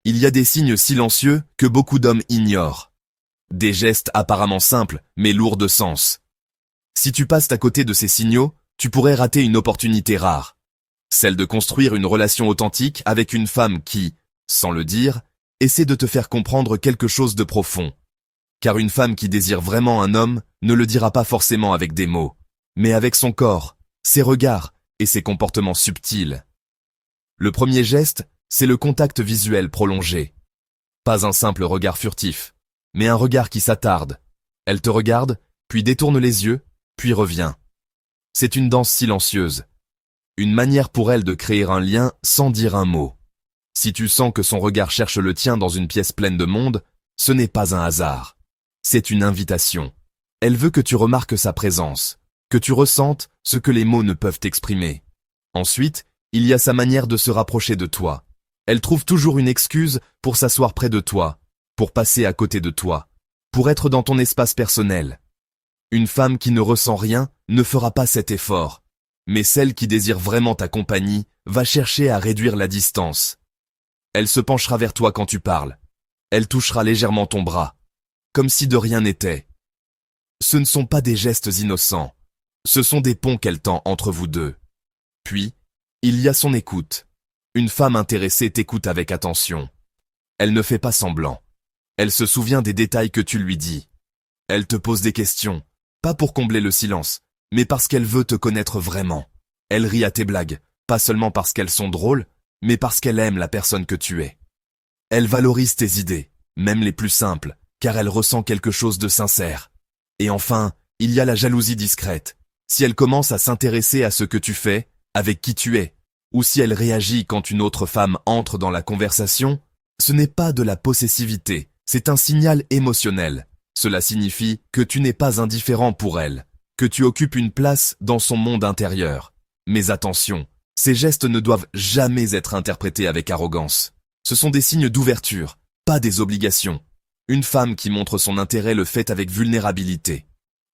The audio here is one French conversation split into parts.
Il y a des signes silencieux que beaucoup d'hommes ignorent. Des gestes apparemment simples, mais lourds de sens. Si tu passes à côté de ces signaux, tu pourrais rater une opportunité rare. Celle de construire une relation authentique avec une femme qui, sans le dire, essaie de te faire comprendre quelque chose de profond. Car une femme qui désire vraiment un homme ne le dira pas forcément avec des mots, mais avec son corps, ses regards et ses comportements subtils. Le premier geste, c'est le contact visuel prolongé. Pas un simple regard furtif, mais un regard qui s'attarde. Elle te regarde, puis détourne les yeux, puis revient. C'est une danse silencieuse. Une manière pour elle de créer un lien sans dire un mot. Si tu sens que son regard cherche le tien dans une pièce pleine de monde, ce n'est pas un hasard. C'est une invitation. Elle veut que tu remarques sa présence, que tu ressentes ce que les mots ne peuvent exprimer. Ensuite, il y a sa manière de se rapprocher de toi. Elle trouve toujours une excuse pour s'asseoir près de toi, pour passer à côté de toi, pour être dans ton espace personnel. Une femme qui ne ressent rien ne fera pas cet effort, mais celle qui désire vraiment ta compagnie va chercher à réduire la distance. Elle se penchera vers toi quand tu parles. Elle touchera légèrement ton bras, comme si de rien n'était. Ce ne sont pas des gestes innocents, ce sont des ponts qu'elle tend entre vous deux. Puis, il y a son écoute. Une femme intéressée t'écoute avec attention. Elle ne fait pas semblant. Elle se souvient des détails que tu lui dis. Elle te pose des questions, pas pour combler le silence, mais parce qu'elle veut te connaître vraiment. Elle rit à tes blagues, pas seulement parce qu'elles sont drôles, mais parce qu'elle aime la personne que tu es. Elle valorise tes idées, même les plus simples, car elle ressent quelque chose de sincère. Et enfin, il y a la jalousie discrète. Si elle commence à s'intéresser à ce que tu fais, avec qui tu es, ou si elle réagit quand une autre femme entre dans la conversation, ce n'est pas de la possessivité, c'est un signal émotionnel. Cela signifie que tu n'es pas indifférent pour elle, que tu occupes une place dans son monde intérieur. Mais attention, ces gestes ne doivent jamais être interprétés avec arrogance. Ce sont des signes d'ouverture, pas des obligations. Une femme qui montre son intérêt le fait avec vulnérabilité.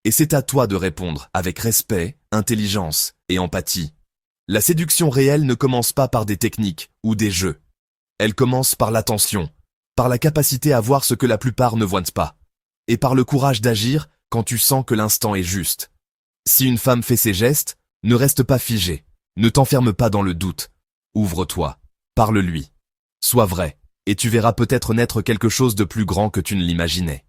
Et c'est à toi de répondre avec respect, intelligence et empathie. La séduction réelle ne commence pas par des techniques ou des jeux. Elle commence par l'attention, par la capacité à voir ce que la plupart ne voient pas, et par le courage d'agir quand tu sens que l'instant est juste. Si une femme fait ces gestes, ne reste pas figé, ne t'enferme pas dans le doute. Ouvre-toi, parle-lui. Sois vrai, et tu verras peut-être naître quelque chose de plus grand que tu ne l'imaginais.